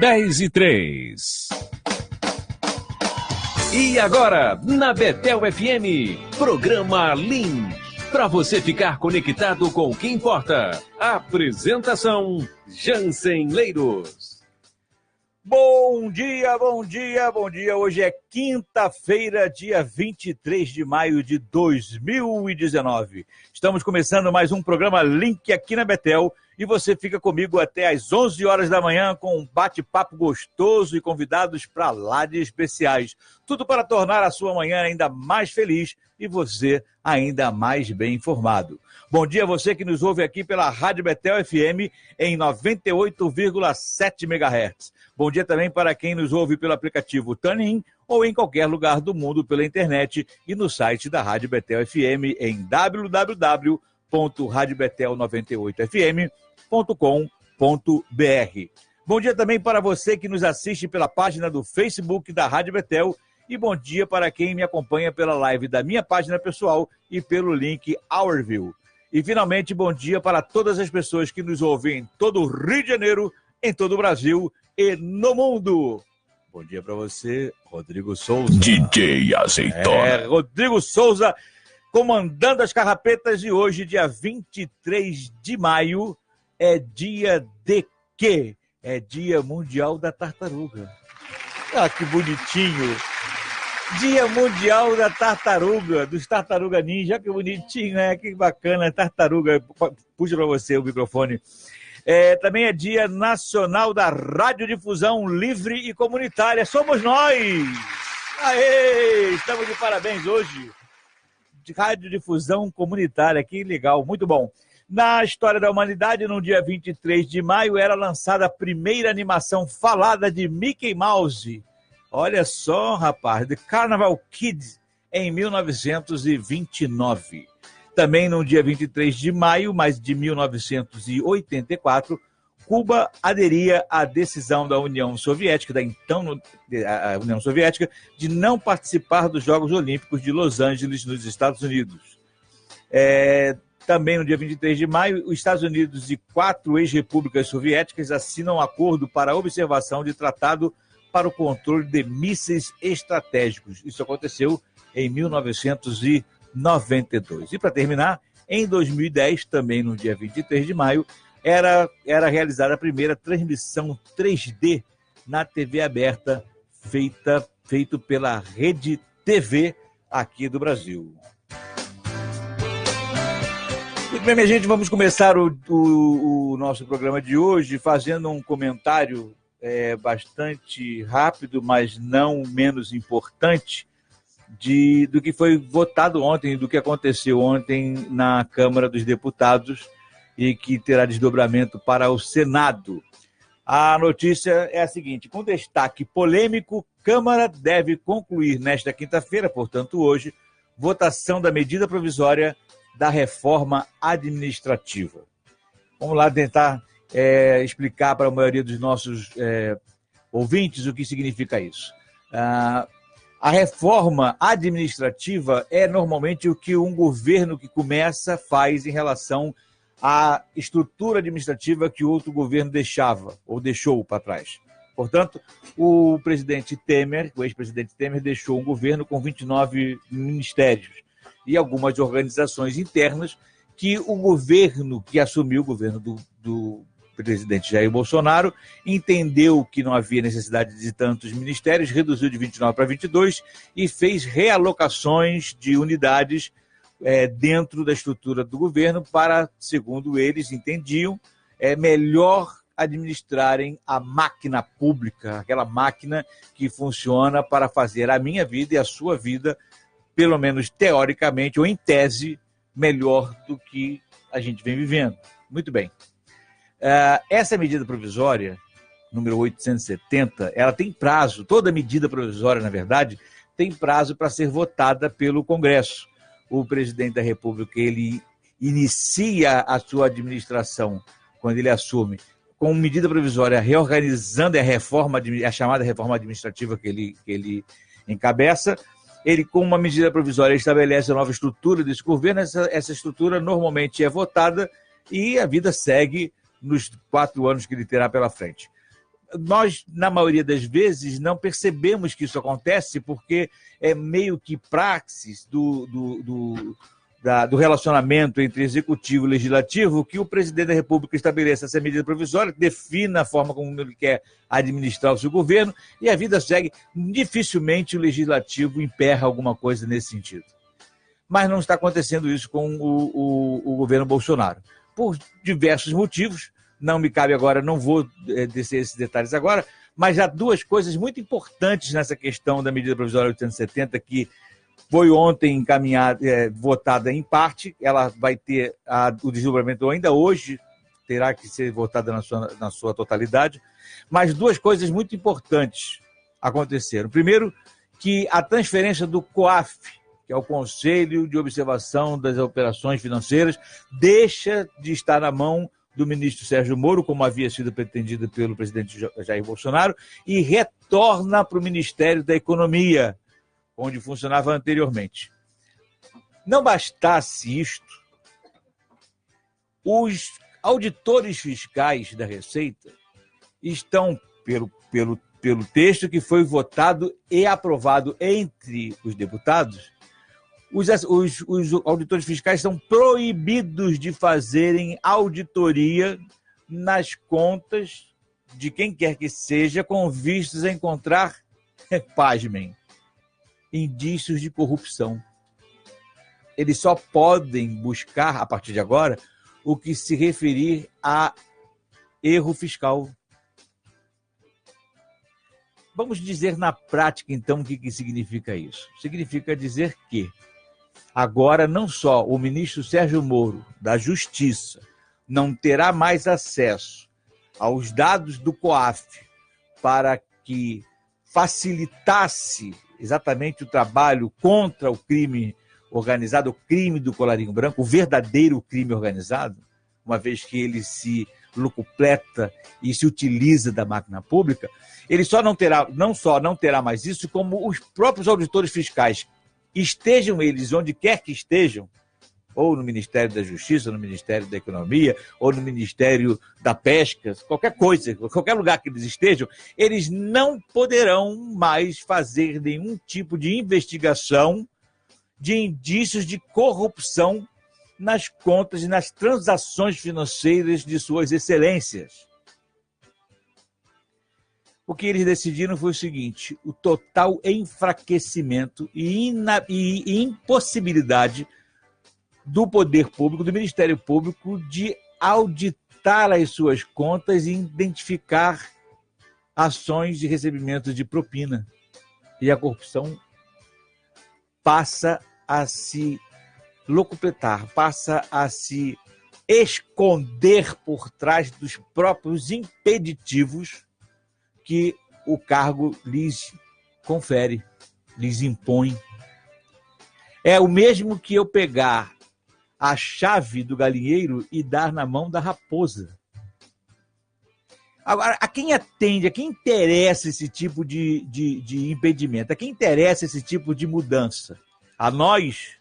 10:03. E agora, na Betel FM, programa Lins. Para você ficar conectado com o que importa. Apresentação, Jansen Leiros. Bom dia, bom dia, bom dia. Hoje é quinta-feira, dia 23 de maio de 2019. Estamos começando mais um programa Link aqui na Betel. E você fica comigo até às 11 horas da manhã com um bate-papo gostoso e convidados para lá de especiais. Tudo para tornar a sua manhã ainda mais feliz e você ainda mais bem informado. Bom dia a você que nos ouve aqui pela Rádio Betel FM em 98,7 MHz. Bom dia também para quem nos ouve pelo aplicativo TuneIn ou em qualquer lugar do mundo pela internet e no site da Rádio Betel FM em www.radiobetel98fm.com.br. Bom dia também para você que nos assiste pela página do Facebook da Rádio Betel e bom dia para quem me acompanha pela live da minha página pessoal e pelo link Hourview. E finalmente, bom dia para todas as pessoas que nos ouvem em todo o Rio de Janeiro, em todo o Brasil e no mundo. Bom dia para você, Rodrigo Souza. DJ Azeitona. Rodrigo Souza comandando as carrapetas e hoje, dia 23 de maio, é dia de quê? É Dia Mundial da Tartaruga. Ah, que bonitinho! Dia Mundial da Tartaruga, dos Tartaruga Ninja, que bonitinho, né? Que bacana, tartaruga. Puxa para você o microfone. Também é Dia Nacional da Radiodifusão Livre e Comunitária. Somos nós! Aê! Estamos de parabéns hoje. De radiodifusão comunitária, que legal, muito bom. Na história da humanidade, no dia 23 de maio, era lançada a primeira animação falada de Mickey Mouse. Olha só, rapaz, The Carnival Kid, em 1929. Também no dia 23 de maio, mas de 1984, Cuba aderia à decisão da União Soviética, da então a União Soviética, de não participar dos Jogos Olímpicos de Los Angeles, nos Estados Unidos. Também no dia 23 de maio, os Estados Unidos e 4 ex-repúblicas soviéticas assinam um acordo para a observação de tratado para o controle de mísseis estratégicos. Isso aconteceu em 1992. E para terminar, em 2010, também no dia 23 de maio, era realizada a primeira transmissão 3D na TV aberta, feito pela Rede TV aqui do Brasil. Muito bem, minha gente, vamos começar o nosso programa de hoje fazendo um comentário bastante rápido, mas não menos importante, do que foi votado ontem, do que aconteceu ontem na Câmara dos Deputados e que terá desdobramento para o Senado. A notícia é a seguinte: com destaque polêmico, Câmara deve concluir nesta quinta-feira, portanto hoje, votação da medida provisória da reforma administrativa. Vamos lá tentar explicar para a maioria dos nossos ouvintes o que significa isso. A reforma administrativa é normalmente o que um governo que começa faz em relação à estrutura administrativa que outro governo deixava ou deixou para trás. Portanto, o ex-presidente Temer deixou um governo com 29 ministérios e algumas organizações internas que o governo que assumiu, o governo do presidente Jair Bolsonaro, entendeu que não havia necessidade de tantos ministérios, reduziu de 29 para 22 e fez realocações de unidades dentro da estrutura do governo para, segundo eles entendiam, melhor administrarem a máquina pública, aquela máquina que funciona para fazer a minha vida e a sua vida, pelo menos teoricamente ou em tese, melhor do que a gente vem vivendo. Muito bem. Essa medida provisória, número 870, ela tem prazo, toda medida provisória, na verdade, tem prazo para ser votada pelo Congresso. O presidente da República, ele inicia a sua administração, quando ele assume, com medida provisória reorganizando a chamada reforma administrativa que ele encabeça. Ele, com uma medida provisória, estabelece a nova estrutura desse governo. Essa estrutura normalmente é votada e a vida segue nos 4 anos que ele terá pela frente. nós, na maioria das vezes, não percebemos que isso acontece porque é meio que praxis do relacionamento entre executivo e legislativo que o presidente da República estabeleça essa medida provisória, defina a forma como ele quer administrar o seu governo e a vida segue. Dificilmente o legislativo emperra alguma coisa nesse sentido. Mas não está acontecendo isso com o governo Bolsonaro. Por diversos motivos, não me cabe agora, não vou descer esses detalhes agora, mas há duas coisas muito importantes nessa questão da medida provisória 870 que foi ontem encaminhada, votada em parte, ela vai ter o desdobramento ainda hoje, terá que ser votada na sua totalidade, mas duas coisas muito importantes aconteceram. Primeiro, que a transferência do COAF, que é o Conselho de Observação das Operações Financeiras, deixa de estar na mão do ministro Sérgio Moro, como havia sido pretendido pelo presidente Jair Bolsonaro, e retorna para o Ministério da Economia, onde funcionava anteriormente. Não bastasse isto, os auditores fiscais da Receita estão, pelo texto que foi votado e aprovado entre os deputados, os auditores fiscais são proibidos de fazerem auditoria nas contas de quem quer que seja, com vistas a encontrar, pasmem, indícios de corrupção. Eles só podem buscar, a partir de agora, o que se referir a erro fiscal. Vamos dizer na prática, então, o que significa isso? Significa dizer que agora não só o ministro Sérgio Moro, da Justiça, não terá mais acesso aos dados do COAF para que facilitasse exatamente o trabalho contra o crime organizado, o crime do colarinho branco, o verdadeiro crime organizado, uma vez que ele se locupleta e se utiliza da máquina pública, ele não só não terá mais isso, como os próprios auditores fiscais, estejam eles onde quer que estejam, ou no Ministério da Justiça, ou no Ministério da Economia, ou no Ministério da Pesca, qualquer coisa, qualquer lugar que eles estejam, eles não poderão mais fazer nenhum tipo de investigação de indícios de corrupção nas contas e nas transações financeiras de suas excelências. O que eles decidiram foi o seguinte: o total enfraquecimento e impossibilidade do poder público, do Ministério Público, de auditar as suas contas e identificar ações de recebimento de propina. E a corrupção passa a se locupletar, passa a se esconder por trás dos próprios impeditivos que o cargo lhes confere, lhes impõe. É o mesmo que eu pegar a chave do galinheiro e dar na mão da raposa. Agora, a quem atende, a quem interessa esse tipo de impedimento, a quem interessa esse tipo de mudança? A nós,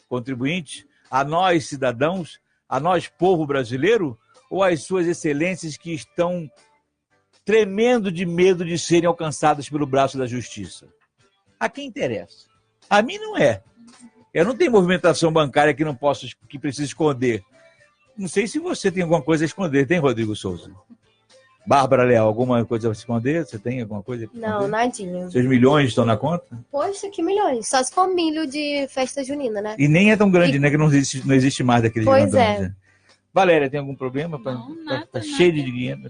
contribuintes, a nós, cidadãos, a nós, povo brasileiro, ou às suas excelências que estão tremendo de medo de serem alcançadas pelo braço da justiça? A quem interessa? A mim não é. Eu não tenho movimentação bancária que precisa esconder. Não sei se você tem alguma coisa a esconder. Tem, Rodrigo Souza? Bárbara Leal, alguma coisa a esconder? Você tem alguma coisa a esconder? Não, nadinha. Seus milhões estão na conta? Poxa, que milhões. Só se for milho de festa junina, né? E nem é tão grande, né? Que não existe mais daquele Pois gigantão, é. né? Valéria, tem algum problema? Não, nada, Tá nada. cheio de dinheiro.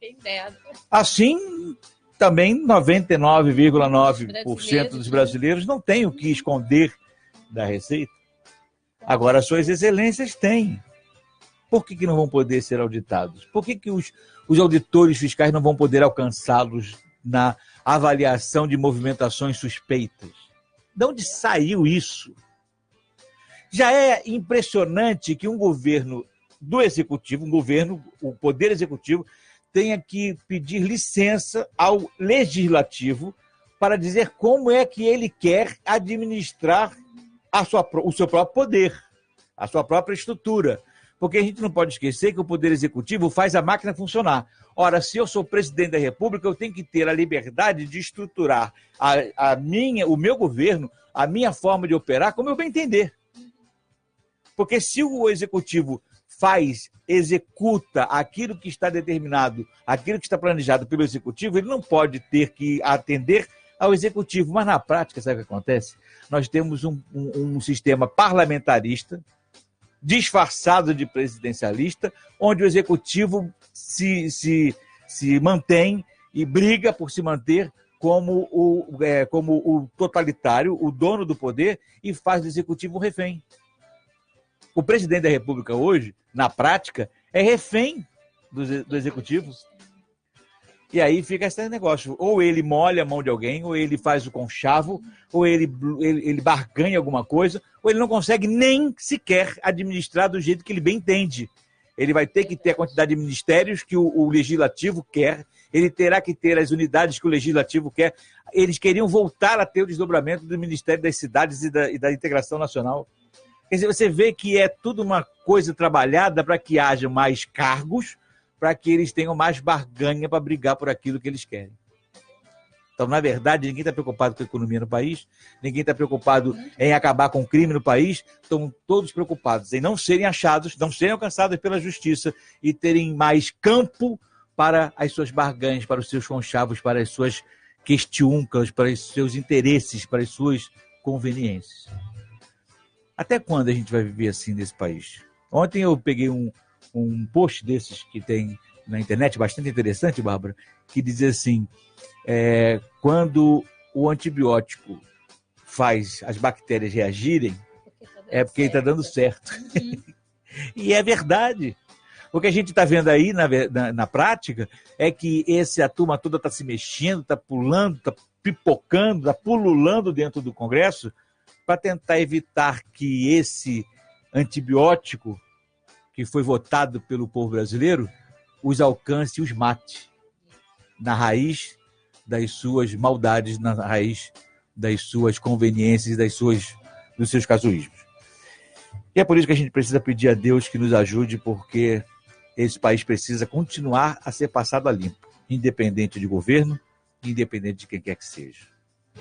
Quem dera. Assim, também 99,9% dos brasileiros não têm o que esconder da Receita. Agora, as suas excelências têm. Por que não vão poder ser auditados? Por que os auditores fiscais não vão poder alcançá-los na avaliação de movimentações suspeitas? De onde saiu isso? Já é impressionante que um governo do executivo, o poder executivo, tenha que pedir licença ao legislativo para dizer como é que ele quer administrar o seu próprio poder, a sua própria estrutura. Porque a gente não pode esquecer que o Poder Executivo faz a máquina funcionar. Ora, se eu sou presidente da República, eu tenho que ter a liberdade de estruturar o meu governo, a minha forma de operar, como eu bem entender. Porque se o Executivo executa aquilo que está determinado, aquilo que está planejado pelo Executivo, ele não pode ter que atender ao Executivo. Mas na prática, sabe o que acontece? Nós temos um sistema parlamentarista, disfarçado de presidencialista, onde o Executivo se mantém e briga por se manter como o totalitário, o dono do poder, e faz do Executivo um refém. O presidente da República hoje, na prática, é refém do Executivo. E aí fica esse negócio. Ou ele molha a mão de alguém, ou ele faz o conchavo, ou ele barganha alguma coisa, ou ele não consegue nem sequer administrar do jeito que ele bem entende. Ele vai ter que ter a quantidade de ministérios que o Legislativo quer, ele terá que ter as unidades que o Legislativo quer. Eles queriam voltar a ter o desdobramento do Ministério das Cidades e da Integração Nacional. Quer dizer, você vê que é tudo uma coisa trabalhada para que haja mais cargos, para que eles tenham mais barganha para brigar por aquilo que eles querem. Então, na verdade, ninguém está preocupado com a economia no país, ninguém está preocupado em acabar com o crime no país, estão todos preocupados em não serem achados, não serem alcançados pela justiça e terem mais campo para as suas barganhas, para os seus conchavos, para as suas questiúncas, para os seus interesses, para as suas conveniências. Até quando a gente vai viver assim nesse país? Ontem eu peguei um post desses que tem na internet, bastante interessante, Bárbara, que dizia assim, quando o antibiótico faz as bactérias reagirem, é porque ele está dando certo. Uhum. E é verdade. O que a gente está vendo aí na prática é que a turma toda está se mexendo, está pulando, está pipocando, está pululando dentro do Congresso para tentar evitar que esse antibiótico que foi votado pelo povo brasileiro, os alcance e os mate na raiz das suas maldades, na raiz das suas conveniências, dos seus casuísmos. E é por isso que a gente precisa pedir a Deus que nos ajude, porque esse país precisa continuar a ser passado a limpo, independente de governo, independente de quem quer que seja.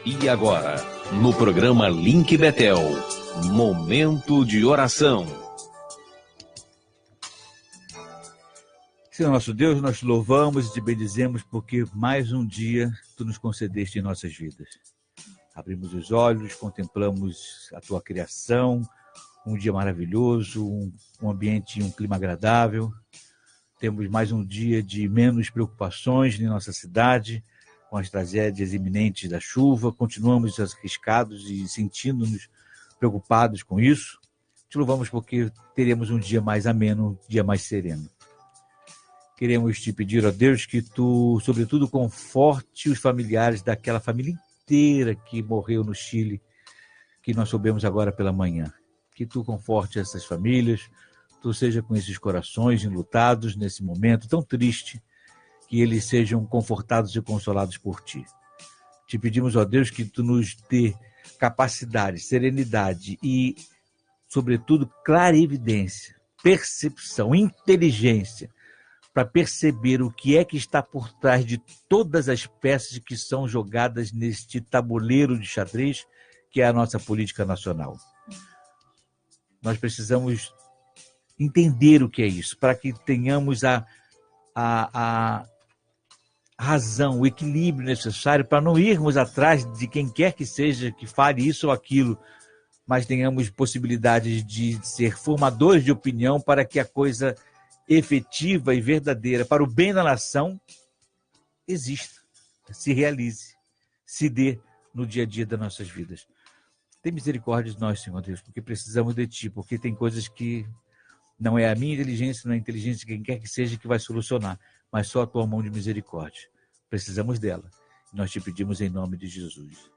E agora, no programa Link Betel, Momento de Oração. Senhor nosso Deus, nós te louvamos e te bendizemos porque mais um dia tu nos concedeste em nossas vidas. Abrimos os olhos, contemplamos a tua criação, um dia maravilhoso, um ambiente, um clima agradável. Temos mais um dia de menos preocupações em nossa cidade, com as tragédias iminentes da chuva. Continuamos arriscados e sentindo-nos preocupados com isso. Te louvamos porque teremos um dia mais ameno, um dia mais sereno. Queremos te pedir, ó Deus, que tu, sobretudo, conforte os familiares daquela família inteira que morreu no Chile, que nós soubemos agora pela manhã. Que tu conforte essas famílias, tu seja com esses corações enlutados nesse momento tão triste, que eles sejam confortados e consolados por ti. Te pedimos, ó Deus, que tu nos dê capacidade, serenidade e, sobretudo, clarividência, percepção, inteligência, para perceber o que é que está por trás de todas as peças que são jogadas neste tabuleiro de xadrez que é a nossa política nacional. Nós precisamos entender o que é isso, para que tenhamos a razão, o equilíbrio necessário para não irmos atrás de quem quer que seja que fale isso ou aquilo, mas tenhamos possibilidades de ser formadores de opinião para que a coisa efetiva e verdadeira para o bem da nação exista, se realize, se dê no dia a dia das nossas vidas. Tem misericórdia de nós, Senhor Deus, porque precisamos de Ti, porque tem coisas que não é a minha inteligência, não é a inteligência de quem quer que seja que vai solucionar, mas só a Tua mão de misericórdia. Precisamos dela. Nós Te pedimos em nome de Jesus.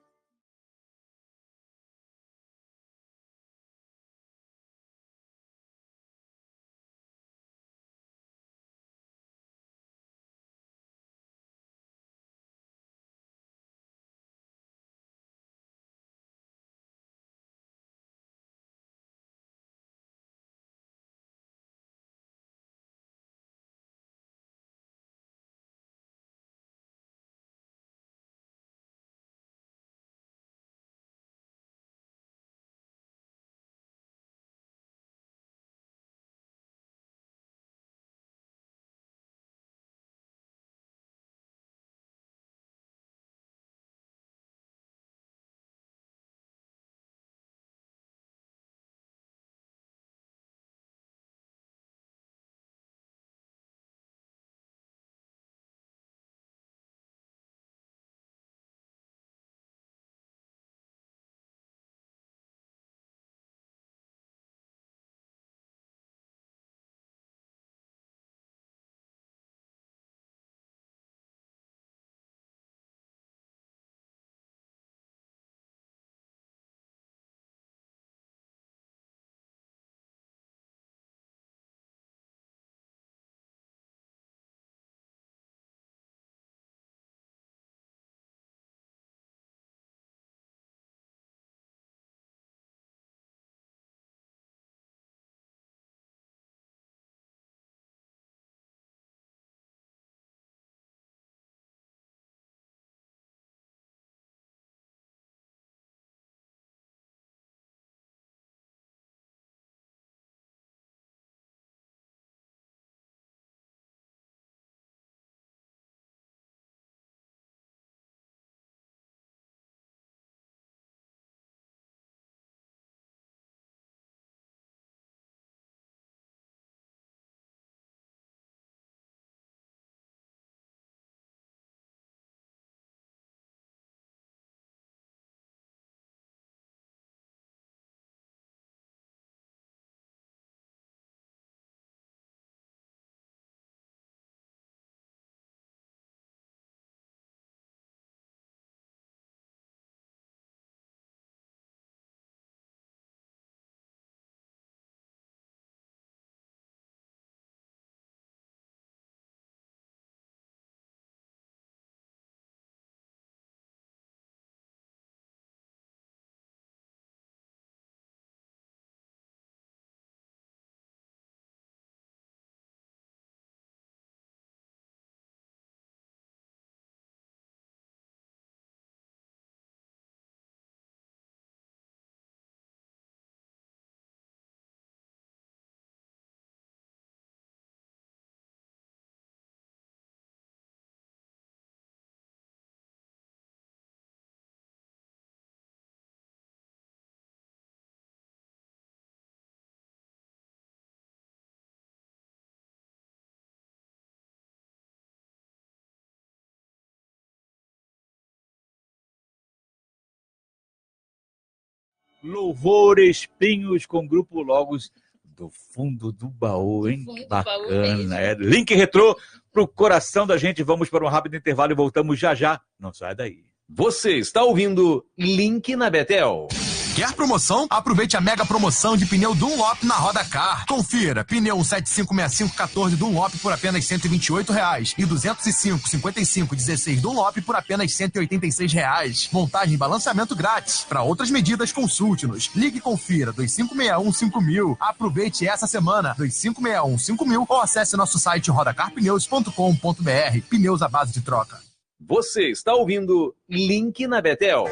Louvor Espinhos com Grupo Logos do fundo do baú, hein? Que bacana. Link retrô pro coração da gente. Vamos para um rápido intervalo e voltamos já já. Não sai daí. Você está ouvindo Link na Betel. Quer promoção? Aproveite a mega promoção de pneu Dunlop na Roda Car. Confira, pneu 1756514 Dunlop por apenas R$ 128,00 e 205-55-16 Dunlop por apenas R$ 186,00. Montagem e balanceamento grátis. Para outras medidas, consulte-nos. Ligue e confira 2561-5000. Aproveite essa semana 2561-5000 ou acesse nosso site rodacarpneus.com.br. Pneus à base de troca. Você está ouvindo Link na Betel.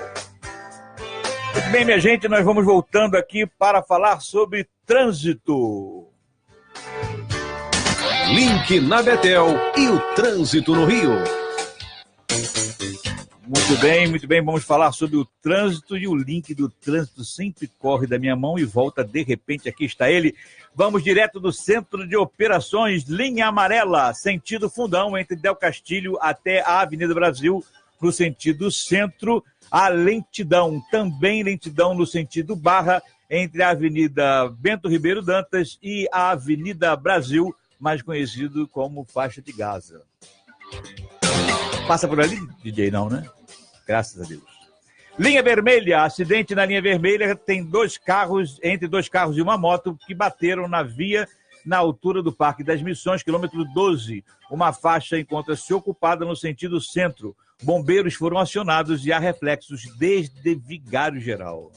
Muito bem, minha gente, nós vamos voltando aqui para falar sobre trânsito. Link na Betel e o trânsito no Rio. Muito bem, vamos falar sobre o trânsito e o link do trânsito sempre corre da minha mão e volta de repente, aqui está ele. Vamos direto do Centro de Operações, linha amarela, sentido Fundão, entre Del Castilho até a Avenida Brasil, no sentido centro. A lentidão, também lentidão no sentido Barra, entre a Avenida Bento Ribeiro Dantas e a Avenida Brasil, mais conhecido como faixa de Gaza. Passa por ali, DJ, não, né? Graças a Deus. Linha vermelha, acidente na linha vermelha, tem entre dois carros e uma moto que bateram na via na altura do Parque das Missões, quilômetro 12. Uma faixa encontra-se ocupada no sentido centro. Bombeiros foram acionados e há reflexos desde Vigário Geral.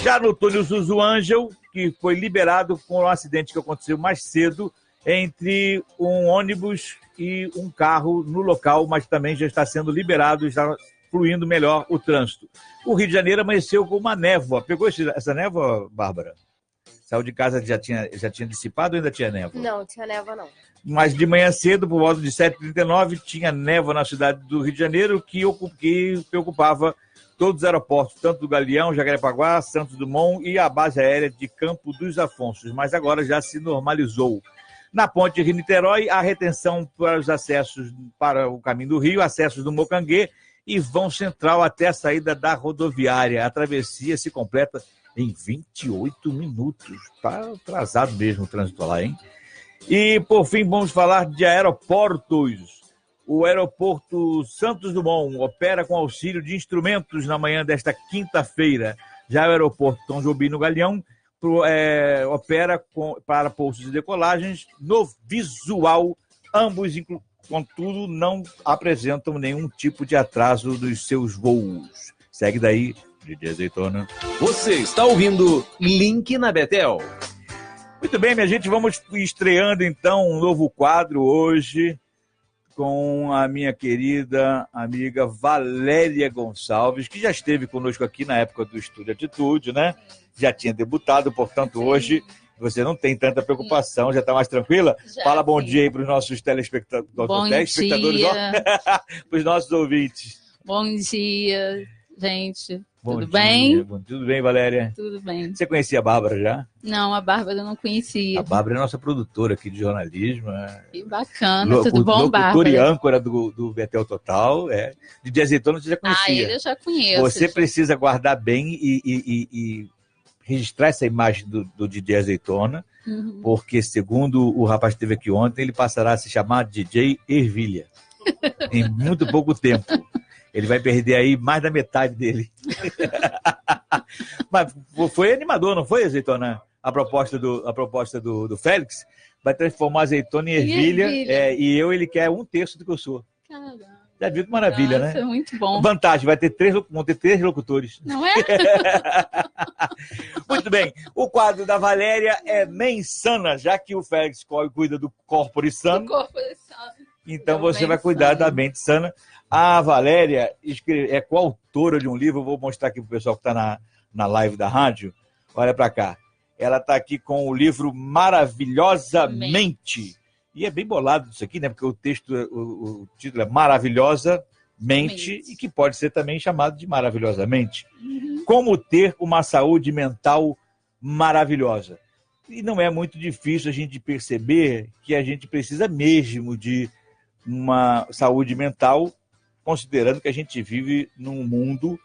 Já no túnel Zuzu Ângel, que foi liberado com um acidente que aconteceu mais cedo entre um ônibus e um carro no local, mas também já está sendo liberado, está fluindo melhor o trânsito. O Rio de Janeiro amanheceu com uma névoa. Pegou essa névoa, Bárbara? Saiu de casa, já tinha dissipado ou ainda tinha névoa? Não, tinha névoa não. Mas de manhã cedo, por volta de 7h39, tinha névoa na cidade do Rio de Janeiro que preocupava todos os aeroportos, tanto do Galeão, Jacarepaguá, Santos Dumont e a base aérea de Campo dos Afonsos. Mas agora já se normalizou. Na ponte Rio-Niterói, há retenção para os acessos para o caminho do Rio, acessos do Mocanguê e vão central até a saída da rodoviária. A travessia se completa em 28 minutos. Está atrasado mesmo o trânsito lá, hein? E, por fim, vamos falar de aeroportos. O aeroporto Santos Dumont opera com auxílio de instrumentos na manhã desta quinta-feira. Já o aeroporto Tom Jobim no Galeão opera para pousos e decolagens no visual. Ambos, contudo, não apresentam nenhum tipo de atraso dos seus voos. Segue daí, DJ Azeitona. Você está ouvindo Link na Betel. Muito bem, minha gente, vamos estreando então um novo quadro hoje com a minha querida amiga Valéria Gonçalves, que já esteve conosco aqui na época do Estúdio Atitude, né? Já tinha debutado, portanto, hoje você não tem tanta preocupação, já está mais tranquila? Já, fala bom dia aí para os nossos telespectadores, para os nossos ouvintes. Bom dia, gente. Tudo bem? Tudo bem, Valéria? Tudo bem. Você conhecia a Bárbara já? Não, a Bárbara eu não conhecia. A Bárbara é nossa produtora aqui de jornalismo. Que bacana, tudo bom, Bárbara? Locutora e âncora do Betel Total. De Azeitona você já conhecia. Ele eu já conheço. Você precisa guardar bem e registrar essa imagem do DJ Azeitona, porque, segundo o rapaz que esteve aqui ontem, ele passará a se chamar DJ Ervilha em muito pouco tempo. Ele vai perder aí mais da metade dele. Mas foi animador, não foi, Azeitona? A proposta do Félix vai transformar a Azeitona em ervilha. E ele quer 1/3 do que eu sou. Caramba. Já viu que maravilha, né? É muito bom. Vantagem, vão ter 3 locutores. Não é? Muito bem. O quadro da Valéria é Mensana, já que o Félix cuida do corpore sano. Então você vai cuidar da mente sana. A Valéria é coautora de um livro, eu vou mostrar aqui para o pessoal que está na live da rádio. Olha para cá. Ela está aqui com o livro Maravilhosamente. E é bem bolado isso aqui, né? Porque o título é Maravilhosamente e que pode ser também chamado de Maravilhosamente. Como ter uma saúde mental maravilhosa. E não é muito difícil a gente perceber que a gente precisa mesmo de uma saúde mental, considerando que a gente vive num mundo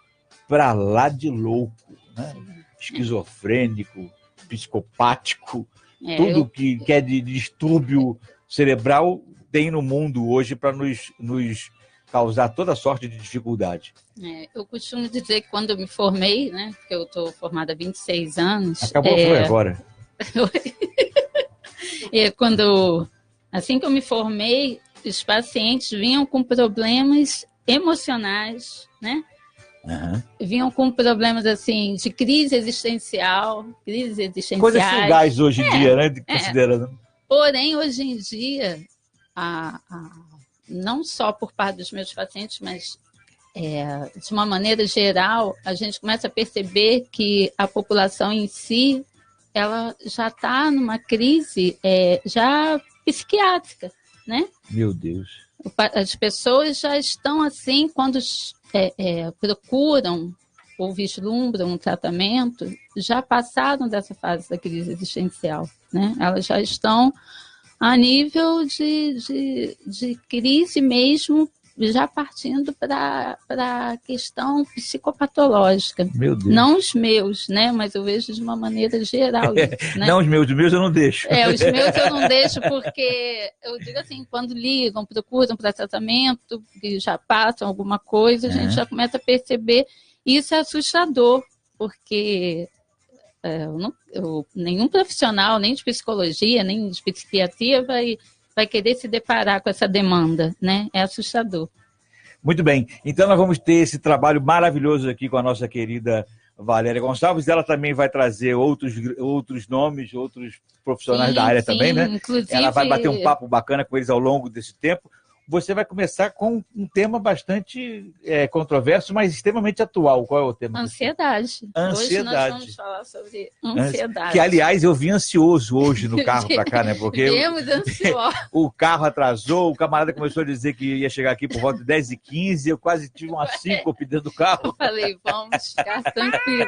pra lá de louco, né? Esquizofrênico, psicopático, tudo que é de distúrbio cerebral tem no mundo hoje para nos causar toda sorte de dificuldade. Eu costumo dizer que quando eu me formei, né, porque eu estou formada há 26 anos... Acabou, foi agora. Assim que eu me formei, os pacientes vinham com problemas emocionais, né? Uhum. Vinham com problemas assim de crise existenciais. Coisas fugaz hoje em dia, né? Considerando. Porém, hoje em dia, não só por parte dos meus pacientes, mas de uma maneira geral, a gente começa a perceber que a população em si, ela já está numa crise já psiquiátrica, né? Meu Deus. As pessoas já estão assim quando procuram ou vislumbram um tratamento, já passaram dessa fase da crise existencial, né? Elas já estão a nível de crise mesmo, já partindo para a questão psicopatológica. Meu Deus. Não os meus, né? Mas eu vejo de uma maneira geral isso, né? Não, os meus eu não deixo. Os meus eu não deixo porque, eu digo assim, quando ligam, procuram para tratamento, que já passam alguma coisa, a gente já começa a perceber. Isso é assustador, porque nenhum profissional, nem de psicologia, nem de psiquiatria, vai querer se deparar com essa demanda, né? É assustador. Muito bem. Então nós vamos ter esse trabalho maravilhoso aqui com a nossa querida Valéria Gonçalves. Ela também vai trazer outros nomes, outros profissionais da área também, né? Inclusive... Ela vai bater um papo bacana com eles ao longo desse tempo. Você vai começar com um tema bastante controverso, mas extremamente atual. Qual é o tema? Ansiedade. Hoje nós vamos falar sobre ansiedade. Que, aliás, eu vim ansioso hoje no carro para cá, né? Porque viemos ansioso. O carro atrasou, o camarada começou a dizer que ia chegar aqui por volta de 10h15, eu quase tive uma síncope dentro do carro. Eu falei, vamos ficar tranquilos.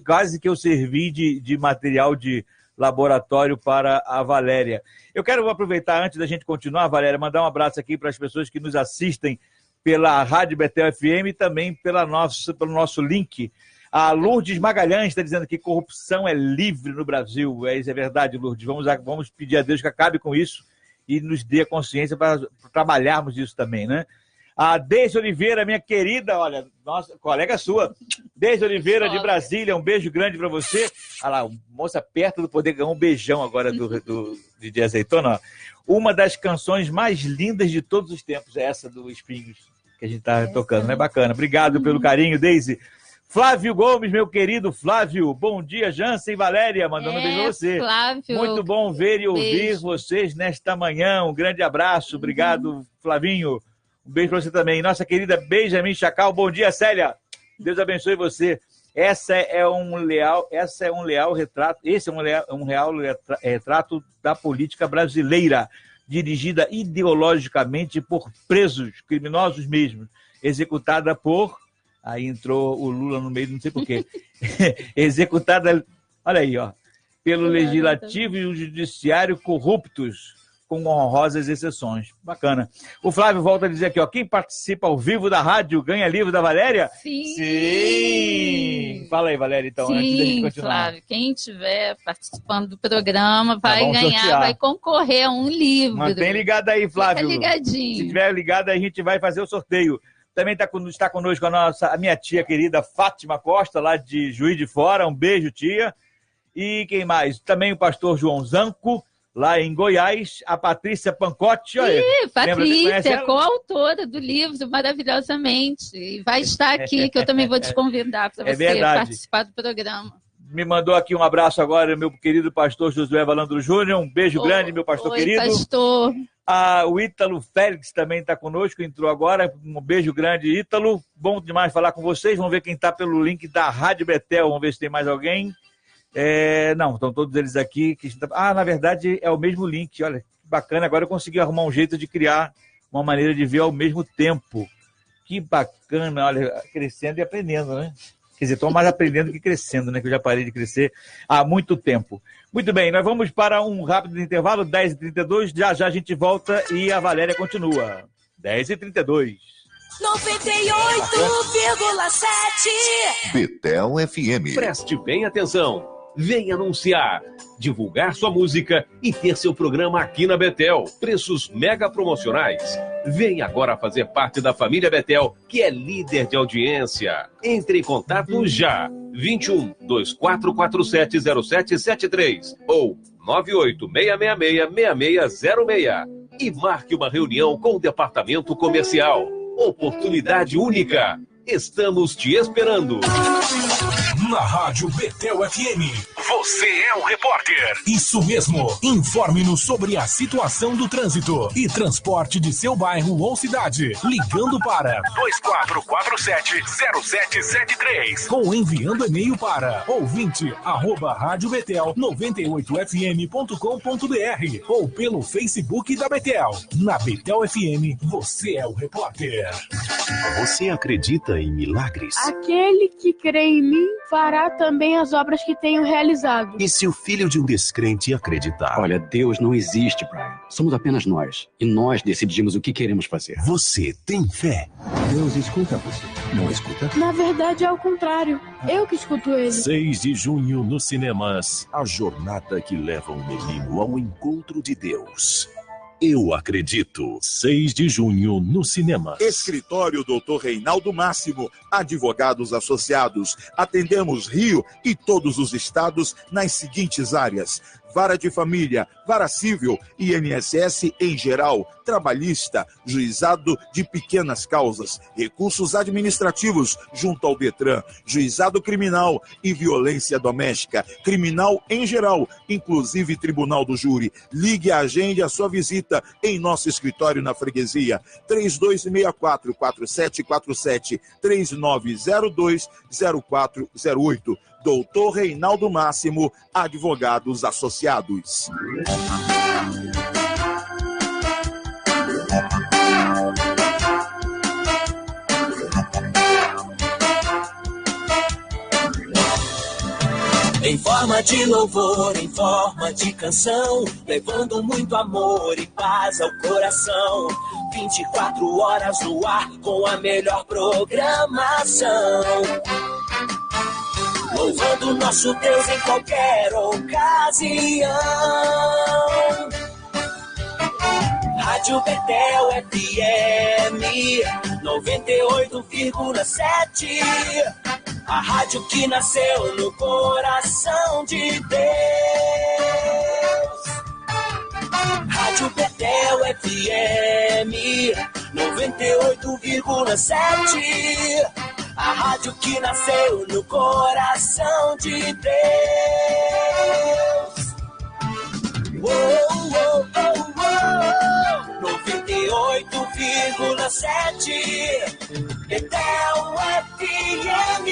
Quase que eu servi de material de laboratório para a Valéria. Eu quero aproveitar, antes da gente continuar, Valéria, mandar um abraço aqui para as pessoas que nos assistem pela Rádio Betel FM e também pelo nosso link. A Lourdes Magalhães está dizendo que corrupção é livre no Brasil. Isso é verdade, Lourdes. Vamos pedir a Deus que acabe com isso e nos dê a consciência para trabalharmos isso também, né? A Deise Oliveira, minha querida, olha, nossa colega sua, Deise Oliveira de Brasília, um beijo grande para você. Olha lá, moça perto do poder ganhar um beijão agora do DJ Azeitona. Uma das canções mais lindas de todos os tempos é essa do Espinhos, que a gente está tocando, né? Bacana. Obrigado pelo carinho, Deise. Flávio Gomes, meu querido Flávio, bom dia, Jansen e Valéria, mandando um beijo para você. Flávio. Muito bom ver e ouvir vocês nesta manhã. Um grande abraço, obrigado, Flavinho. Um beijo para você também. Nossa querida Benjamin Chacal, bom dia, Célia. Deus abençoe você. Esse é um real retrato da política brasileira, dirigida ideologicamente por presos, criminosos mesmo, executada por... Aí entrou o Lula no meio, não sei por quê. Executada, olha aí, ó, pelo Legislativo e o Judiciário corruptos, com honrosas exceções. Bacana. O Flávio volta a dizer aqui, ó, quem participa ao vivo da rádio ganha livro da Valéria? Sim! Fala aí, Valéria, então, antes da gente continuar. Flávio, quem estiver participando do programa vai ganhar, sortear. Vai concorrer a um livro. Mantém ligado aí, Flávio. Fica ligadinho. Se tiver ligado, a gente vai fazer o sorteio. Também está conosco a minha tia querida Fátima Costa, lá de Juiz de Fora. Um beijo, tia. E quem mais? Também o pastor João Zanco, lá em Goiás. A Patrícia Pancotti. Olha, Patrícia, coautora do livro, maravilhosamente. E vai estar aqui, que eu também vou te convidar para você participar do programa. Me mandou aqui um abraço agora, meu querido pastor Josué Valandro Júnior. Um beijo grande, meu pastor querido. Pastor. O Ítalo Félix também está conosco, entrou agora. Um beijo grande, Ítalo. Bom demais falar com vocês. Vamos ver quem está pelo link da Rádio Betel. Vamos ver se tem mais alguém. Não, estão todos eles aqui. Na verdade, é o mesmo link. Olha, que bacana. Agora eu consegui arrumar um jeito de criar uma maneira de ver ao mesmo tempo. Que bacana. Olha, crescendo e aprendendo, né? Quer dizer, estou mais aprendendo que crescendo, né? Que eu já parei de crescer há muito tempo. Muito bem, nós vamos para um rápido intervalo, 10h32. Já a gente volta e a Valéria continua. 10h32. 98,7 Betel FM. Preste bem atenção. Vem anunciar, divulgar sua música e ter seu programa aqui na Betel. Preços mega promocionais. Vem agora fazer parte da família Betel, que é líder de audiência. Entre em contato já. 21 2447 0773 ou 986666606 e marque uma reunião com o departamento comercial. Oportunidade única. Estamos te esperando. Na Rádio Betel FM. Você é o repórter. Isso mesmo. Informe-nos sobre a situação do trânsito e transporte de seu bairro ou cidade. Ligando para 2447-0773 ou enviando e-mail para ouvinte@radiobetel98fm.com.br ou pelo Facebook da Betel. Na Betel FM, você é o repórter. Você acredita em milagres? Aquele que crê em mim fará também as obras que tenho realizado. E se o filho de um descrente acreditar? Olha, Deus não existe, Brian. Somos apenas nós. E nós decidimos o que queremos fazer. Você tem fé? Deus escuta você. Não escuta? Na verdade, é ao contrário. Eu que escuto ele. 6 de junho nos cinemas. A jornada que leva um menino ao encontro de Deus. Eu acredito. 6 de junho no cinema. Escritório Dr. Reinaldo Máximo, advogados associados. Atendemos Rio e todos os estados nas seguintes áreas: vara de família, vara civil, INSS em geral, trabalhista, juizado de pequenas causas, recursos administrativos junto ao Detran, juizado criminal e violência doméstica, criminal em geral, inclusive tribunal do júri. Ligue e agende a sua visita em nosso escritório na freguesia 3264-4747, 3902-0408. Doutor Reinaldo Máximo, advogados associados. Em forma de louvor, em forma de canção, levando muito amor e paz ao coração. 24 horas no ar com a melhor programação. Louvando nosso Deus em qualquer ocasião. Rádio Betel FM 98,7. A rádio que nasceu no coração de Deus. Rádio Betel FM 98,7. A rádio que nasceu no coração de Deus. 98,7 Betel FM.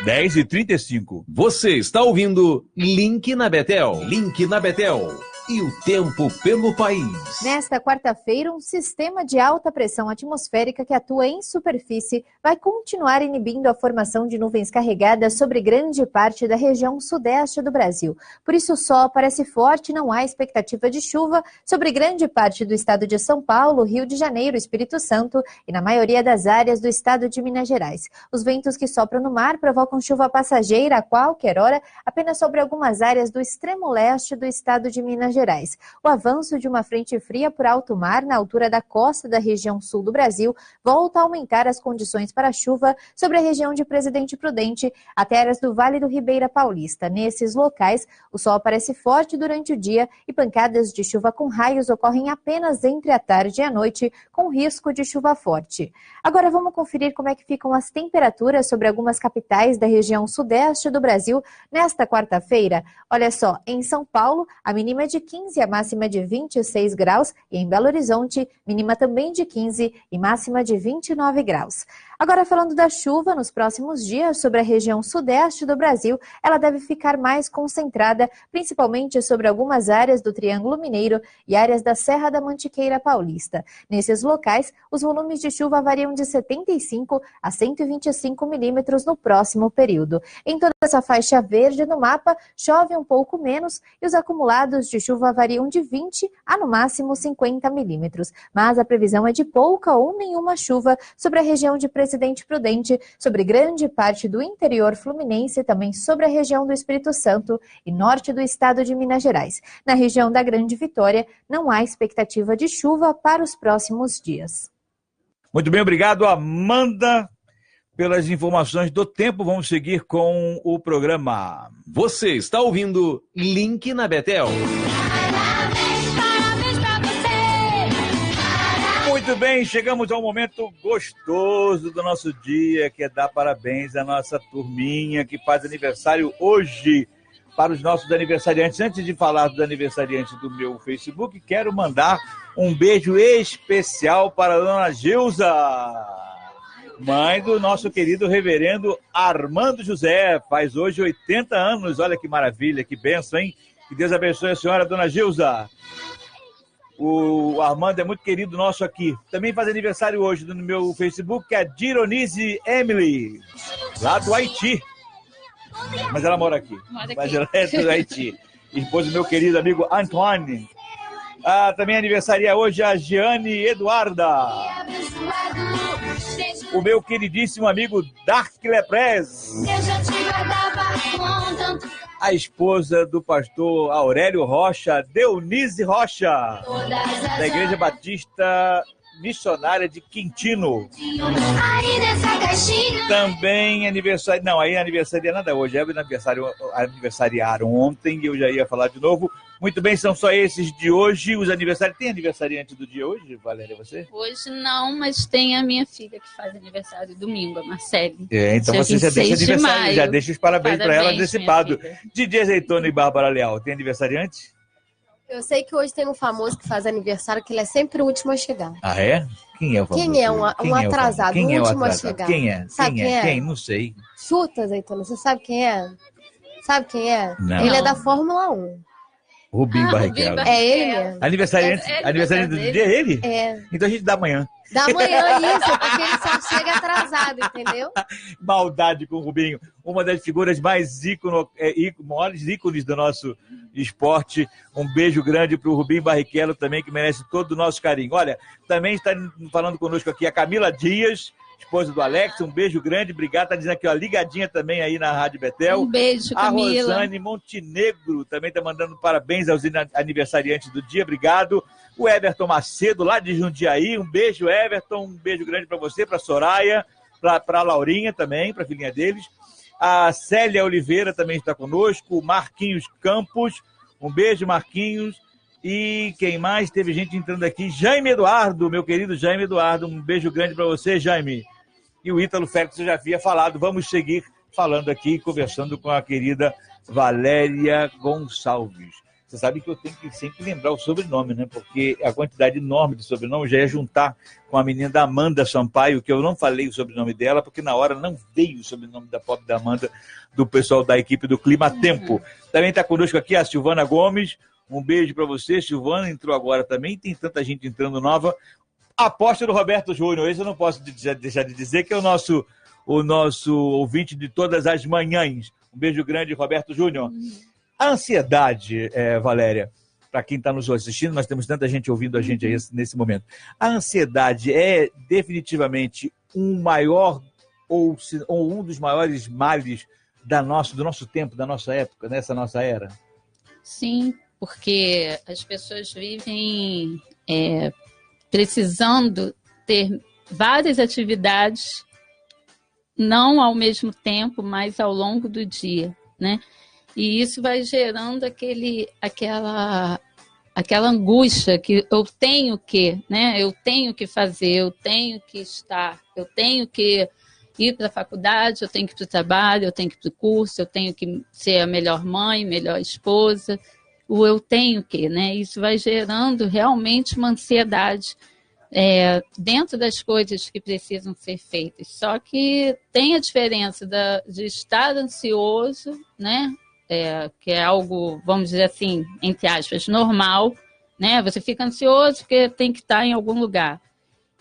Dez e 35. Você está ouvindo Link na Betel. Link na Betel. E o tempo pelo país. Nesta quarta-feira, um sistema de alta pressão atmosférica que atua em superfície vai continuar inibindo a formação de nuvens carregadas sobre grande parte da região sudeste do Brasil. Por isso, o sol parece forte e não há expectativa de chuva sobre grande parte do estado de São Paulo, Rio de Janeiro, Espírito Santo e na maioria das áreas do estado de Minas Gerais. Os ventos que sopram no mar provocam chuva passageira a qualquer hora, apenas sobre algumas áreas do extremo leste do estado de Minas Gerais. O avanço de uma frente fria por alto mar na altura da costa da região sul do Brasil volta a aumentar as condições para chuva sobre a região de Presidente Prudente até áreas do Vale do Ribeira Paulista. Nesses locais, o sol aparece forte durante o dia e pancadas de chuva com raios ocorrem apenas entre a tarde e a noite, com risco de chuva forte. Agora vamos conferir como é que ficam as temperaturas sobre algumas capitais da região sudeste do Brasil nesta quarta-feira. Olha só, em São Paulo, a mínima é de 15, a máxima de 26 graus, e em Belo Horizonte, mínima também de 15 e máxima de 29 graus. Agora, falando da chuva nos próximos dias sobre a região sudeste do Brasil, ela deve ficar mais concentrada, principalmente sobre algumas áreas do Triângulo Mineiro e áreas da Serra da Mantiqueira Paulista. Nesses locais, os volumes de chuva variam de 75 a 125 milímetros no próximo período. Em toda essa faixa verde no mapa, chove um pouco menos e os acumulados de chuva variam de 20 a no máximo 50 milímetros. Mas a previsão é de pouca ou nenhuma chuva sobre a região de Presidente Prudente, sobre grande parte do interior fluminense, também sobre a região do Espírito Santo e norte do estado de Minas Gerais. Na região da Grande Vitória, não há expectativa de chuva para os próximos dias. Muito bem, obrigado, Amanda, pelas informações do tempo. Vamos seguir com o programa. Você está ouvindo Link na Betel. Muito bem, chegamos ao momento gostoso do nosso dia, que é dar parabéns à nossa turminha que faz aniversário hoje. Para os nossos aniversariantes, antes de falar dos aniversariantes do meu Facebook, quero mandar um beijo especial para a dona Gilza, mãe do nosso querido reverendo Armando José, faz hoje 80 anos, olha que maravilha, que bênção, hein? Que Deus abençoe a senhora, dona Gilza. O Armando é muito querido nosso aqui. Também faz aniversário hoje no meu Facebook, que é a Dironise Emily, lá do Haiti. Mas ela mora aqui. Mas ela é do Haiti. Esposa do meu querido amigo Antoine. Também aniversaria hoje a Giane Eduarda. O meu queridíssimo amigo Dark Leprez. A esposa do pastor Aurélio Rocha, Deunise Rocha, da Igreja Batista Missionária de Quintino. Também aniversário... Não, aí aniversaria nada hoje. Aniversariaram ontem e eu já ia falar de novo. Muito bem, são só esses de hoje. Os aniversários... Tem aniversariante do dia hoje, Valéria, você? Hoje não, mas tem a minha filha que faz aniversário domingo, a Marcele. Então você já deixa aniversário, já deixa os parabéns para ela antecipado. DJ Azeitona e Bárbara Leal, tem aniversariante? Eu sei que hoje tem um famoso que faz aniversário, que ele é sempre o último a chegar. Ah, é? Quem é o famoso? Quem é um atrasado, o último a chegar? Quem é? Sabe quem é? Quem? Não sei. Chuta, Azeitona, você sabe quem é? Sabe quem é? Não. Ele é da Fórmula 1. Rubinho Barrichello. É ele mesmo. Aniversariante do dia é ele? É. Então a gente dá amanhã. Da manhã isso, porque ele só chega atrasado, entendeu? Maldade com o Rubinho. Uma das figuras mais maiores ícones do nosso esporte. Um beijo grande para o Rubinho Barrichello também, que merece todo o nosso carinho. Olha, também está falando conosco aqui a Camila Dias, esposa do Alex, um beijo grande, obrigado, tá dizendo aqui, ó, ligadinha também aí na Rádio Betel. Um beijo, Camila. A Rosane Montenegro também tá mandando parabéns aos aniversariantes do dia, obrigado. O Everton Macedo, lá de Jundiaí, um beijo, Everton, um beijo grande para você, para Soraya, para a Laurinha também, para a filhinha deles. A Célia Oliveira também está conosco, o Marquinhos Campos, um beijo, Marquinhos. E quem mais? Teve gente entrando aqui. Jaime Eduardo, meu querido Jaime Eduardo. Um beijo grande para você, Jaime. E o Ítalo Félix eu já havia falado. Vamos seguir falando aqui, conversando com a querida Valéria Gonçalves. Você sabe que eu tenho que sempre lembrar o sobrenome, né? Porque a quantidade enorme de sobrenome já ia juntar com a menina da Amanda Sampaio, que eu não falei o sobrenome dela, porque na hora não veio o sobrenome da pobre da Amanda, do pessoal da equipe do Clima Tempo. Também está conosco aqui a Silvana Gomes. Um beijo para você, Silvana, entrou agora também, tem tanta gente entrando nova. Apóstolo Roberto Júnior, esse eu não posso deixar de dizer, que é o nosso ouvinte de todas as manhãs. Um beijo grande, Roberto Júnior. A ansiedade, Valéria, para quem está nos assistindo, nós temos tanta gente ouvindo a gente aí nesse momento. A ansiedade é definitivamente um maior ou um dos maiores males do nosso tempo, da nossa época, nessa nossa era? Sim, porque as pessoas vivem precisando ter várias atividades, não ao mesmo tempo, mas ao longo do dia, né? E isso vai gerando aquela angústia que eu tenho que, né? Eu tenho que fazer, eu tenho que estar, eu tenho que ir para a faculdade, eu tenho que ir para o trabalho, eu tenho que ir para o curso, eu tenho que ser a melhor mãe, melhor esposa, o eu tenho que, né? Isso vai gerando realmente uma ansiedade dentro das coisas que precisam ser feitas. Só que tem a diferença de estar ansioso, né? Que é algo, vamos dizer assim, entre aspas, normal, né? Você fica ansioso porque tem que estar em algum lugar.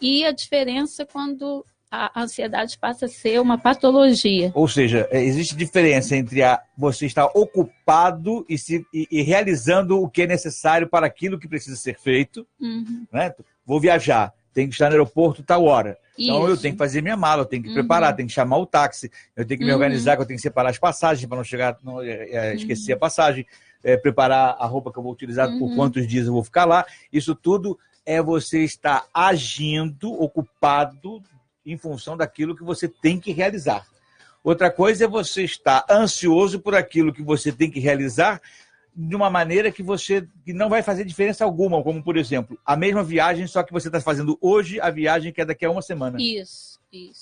E a diferença quando a ansiedade passa a ser uma patologia. Ou seja, existe diferença entre você estar ocupado e realizando o que é necessário para aquilo que precisa ser feito. Uhum. Né? Vou viajar, tenho que estar no aeroporto tal hora. Então eu Isso. tenho que fazer minha mala, eu tenho que preparar, tenho que chamar o táxi, eu tenho que me organizar, que eu tenho que separar as passagens para não esquecer a passagem, preparar a roupa que eu vou utilizar, por quantos dias eu vou ficar lá. Isso tudo é você estar agindo, ocupado, em função daquilo que você tem que realizar. Outra coisa é você estar ansioso por aquilo que você tem que realizar de uma maneira que não vai fazer diferença alguma, como, por exemplo, a mesma viagem, só que você está fazendo hoje a viagem que é daqui a uma semana. Isso.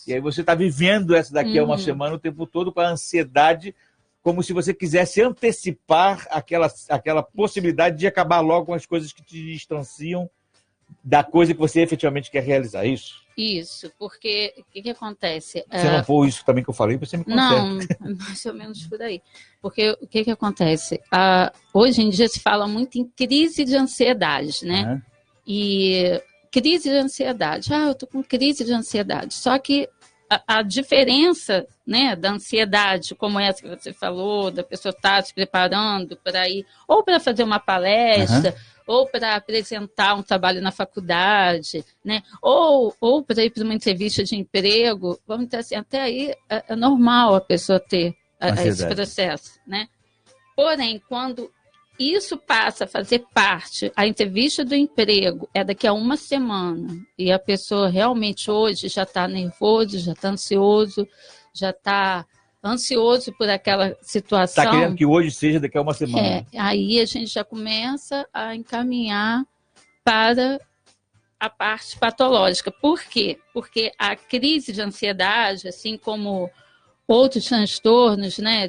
E aí você está vivendo essa daqui a uma semana o tempo todo com a ansiedade, como se você quisesse antecipar aquela possibilidade de acabar logo com as coisas que te distanciam da coisa que você efetivamente quer realizar, isso? Isso, porque o que acontece? Se não for isso também que eu falei, você me conserta. Não, mais ou menos por aí. Porque o que acontece? Hoje em dia se fala muito em crise de ansiedade, né? E crise de ansiedade. Eu tô com crise de ansiedade. Só que a diferença, né, da ansiedade, como essa que você falou, da pessoa estar se preparando para ir, ou para fazer uma palestra, ou para apresentar um trabalho na faculdade, né? Ou para ir para uma entrevista de emprego, vamos dizer assim, até aí é normal a pessoa ter esse processo, né? Porém, quando isso passa a fazer parte, a entrevista do emprego é daqui a uma semana, e a pessoa realmente hoje já está nervoso, já está ansioso, já está ansioso por aquela situação. Está querendo que hoje seja daqui a uma semana. Aí a gente já começa a encaminhar para a parte patológica. Por quê? Porque a crise de ansiedade, assim como outros transtornos, né,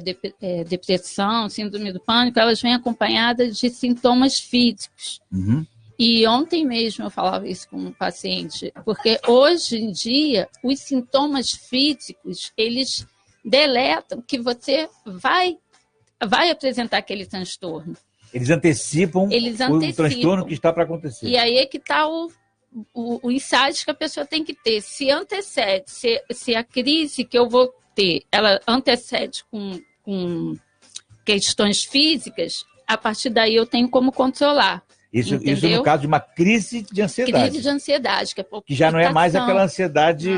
depressão, síndrome do pânico, elas vêm acompanhadas de sintomas físicos. E ontem mesmo eu falava isso com um paciente, porque hoje em dia os sintomas físicos, eles deletam que você vai apresentar aquele transtorno. Eles antecipam o transtorno que está para acontecer. E aí é que está o insight que a pessoa tem que ter. Se antecede, se a crise que eu vou ter, ela antecede com questões físicas, a partir daí eu tenho como controlar. Isso no caso de uma crise de ansiedade. Crise de ansiedade, que já não é mais aquela ansiedade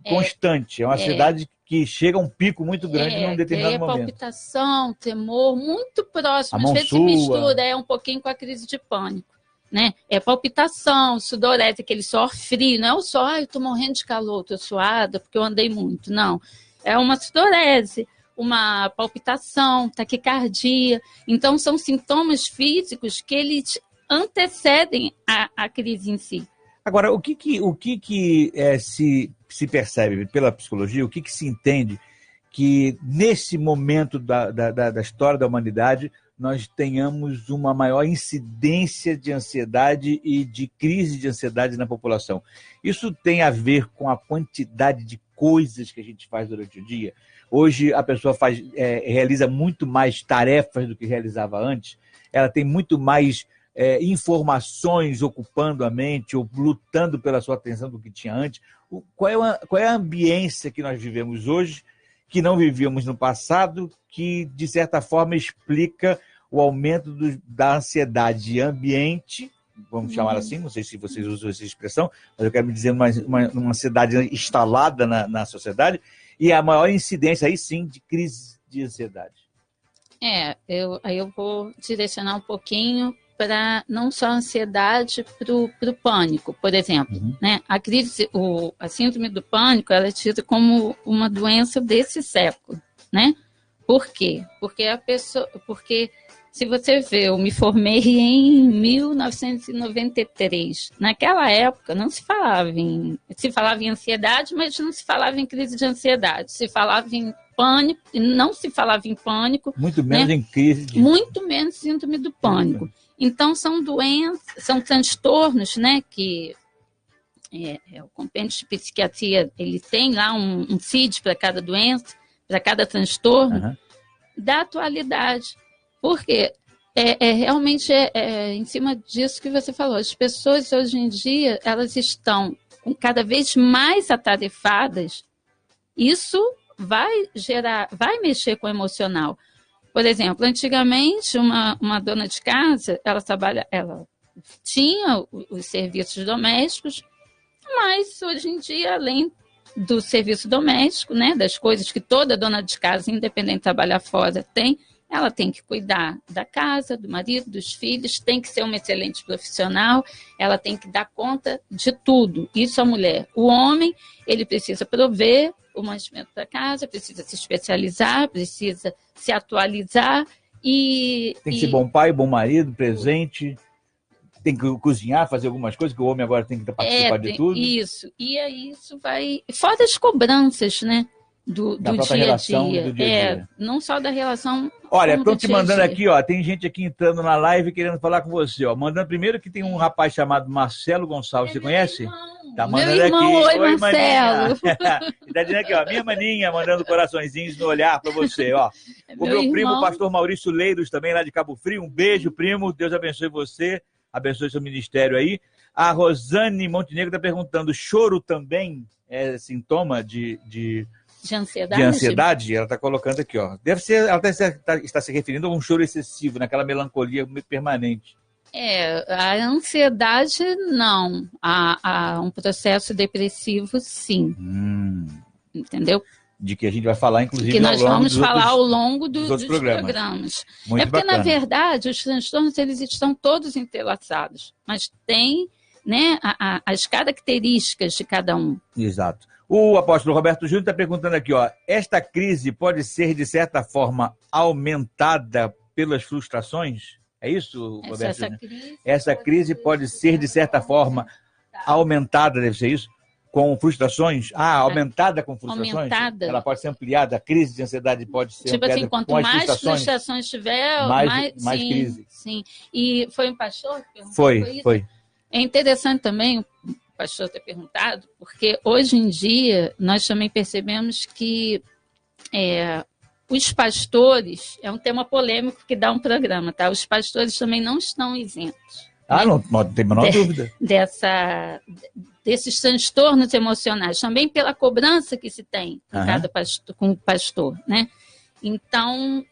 constante, é uma ansiedade que chega a um pico muito grande num determinado momento. Palpitação, temor, muito próximo. Às vezes se mistura um pouquinho com a crise de pânico, né? É palpitação, sudorese, aquele suor frio, não é o suor, eu estou morrendo de calor, estou suada porque eu andei muito, não. É uma sudorese, uma palpitação, taquicardia. Então, são sintomas físicos que eles antecedem a crise em si. Agora, o que se percebe pela psicologia, o que se entende que nesse momento da história da humanidade nós tenhamos uma maior incidência de ansiedade e de crise de ansiedade na população? Isso tem a ver com a quantidade de coisas que a gente faz durante o dia? Hoje a pessoa realiza muito mais tarefas do que realizava antes, ela tem muito mais informações ocupando a mente ou lutando pela sua atenção do que tinha antes. Qual é a ambiência que nós vivemos hoje, que não vivíamos no passado, que, de certa forma, explica o aumento da ansiedade ambiente, vamos chamar assim, não sei se vocês usam essa expressão, mas eu quero me dizer uma ansiedade instalada na sociedade, e a maior incidência, aí sim, de crise de ansiedade. Aí eu vou direcionar um pouquinho para não só a ansiedade, para o pânico, por exemplo. Né? A síndrome do pânico, ela é tida como uma doença desse século, né? Por quê? Porque se você vê, eu me formei em 1993. Naquela época não se falava em ansiedade, mas não se falava em crise de ansiedade. Se falava em pânico, e não se falava em pânico. Muito menos, né? Em crise. Muito menos síndrome do pânico. Então, são doenças, são transtornos, né, que o compêndio de psiquiatria, ele tem lá um CID para cada doença, para cada transtorno, da atualidade. Porque realmente em cima disso que você falou. As pessoas hoje em dia, elas estão cada vez mais atarefadas. Isso vai mexer com o emocional. Por exemplo, antigamente, uma dona de casa, ela tinha os serviços domésticos, mas hoje em dia, além do serviço doméstico, né, das coisas que toda dona de casa, independente de trabalhar fora, tem, ela tem que cuidar da casa, do marido, dos filhos, tem que ser uma excelente profissional, ela tem que dar conta de tudo. Isso a mulher. O homem, ele precisa prover o mantimento da casa, precisa se especializar, precisa se atualizar e... Tem que ser bom pai, bom marido, presente, tem que cozinhar, fazer algumas coisas, que o homem agora tem que participar de tudo. Isso, e aí isso vai... Fora as cobranças, né? Do dia a dia. Não só da relação. Olha, estão te mandando aqui, ó. Tem gente aqui entrando na live querendo falar com você, ó. Mandando primeiro que tem um rapaz chamado Marcelo Gonçalves. Você conhece? Tá mandando meu irmão, aqui. Oi, Marcelo. Tá dizendo aqui, ó. Minha maninha mandando coraçõezinhos no olhar para você, ó. O meu primo, o pastor Maurício Leiros, também lá de Cabo Frio. Um beijo, primo. Deus abençoe você. Abençoe seu ministério aí. A Rosane Montenegro está perguntando: choro também é sintoma de ansiedade? De ansiedade, ela está colocando aqui, ó. Deve ser, ela está se referindo a um choro excessivo, naquela melancolia permanente. A ansiedade, não. A um processo depressivo, sim. Entendeu? De que a gente vai falar, inclusive, que nós vamos falar ao longo dos outros programas. Muito porque, bacana. Na verdade, os transtornos, eles estão todos entrelaçados, mas tem, né, as características de cada um. Exato. O apóstolo Roberto Júnior está perguntando aqui, ó, esta crise pode ser, de certa forma, aumentada pelas frustrações? É isso, Roberto Júnior? Essa crise pode ser, de certa forma, aumentada, deve ser isso? Com frustrações? Aumentada com frustrações? Aumentada. Ela pode ser ampliada, a crise de ansiedade pode ser ampliada assim, quanto com as mais frustrações tiver, mais sim, crise. Sim. E foi um pastor que perguntou Foi. É interessante também o pastor ter perguntado, porque hoje em dia nós também percebemos que os pastores, é um tema polêmico que dá um programa, tá? Os pastores também não estão isentos. Não tem a menor dúvida. Desses transtornos emocionais, também pela cobrança que se tem com o pastor, né? Então,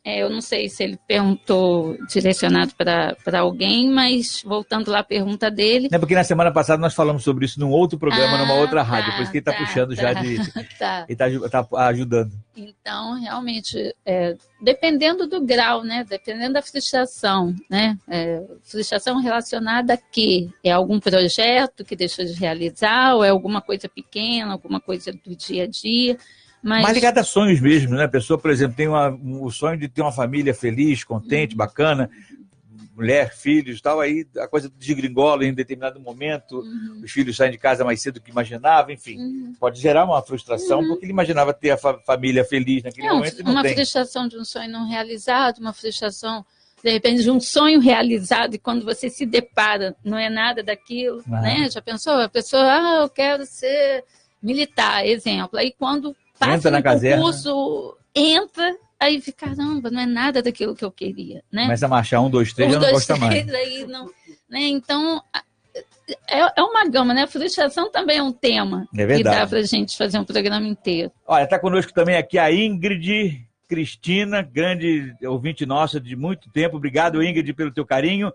eu não sei se ele perguntou direcionado para alguém, mas voltando lá à pergunta dele... É porque na semana passada nós falamos sobre isso num outro programa, numa outra rádio, por isso que ele está puxando já de... Ele está ajudando. Então, realmente, dependendo do grau, né? Dependendo da frustração, né? Frustração relacionada a quê? É algum projeto que deixou de realizar, ou é alguma coisa pequena, alguma coisa do dia a dia... Mas ligado a sonhos mesmo, né? A pessoa, por exemplo, tem o sonho de ter uma família feliz, contente, bacana, mulher, filhos e tal, aí a coisa desgringola em determinado momento, os filhos saem de casa mais cedo do que imaginava, enfim. Pode gerar uma frustração, porque ele imaginava ter a família feliz naquele momento e não uma tem. Frustração de um sonho não realizado, uma frustração, de repente, de um sonho realizado, e quando você se depara, não é nada daquilo, né? Já pensou? A pessoa, eu quero ser militar, exemplo. Aí quando passa no concurso, aí fica, caramba, não é nada daquilo que eu queria, né? Começa a marchar 1, 2, 3, já não gosta mais. Aí não, né? Então, é uma gama, né? A frustração também é um tema que dá pra gente fazer um programa inteiro. Olha, tá conosco também aqui a Ingrid Cristina, grande ouvinte nossa de muito tempo. Obrigado, Ingrid, pelo teu carinho.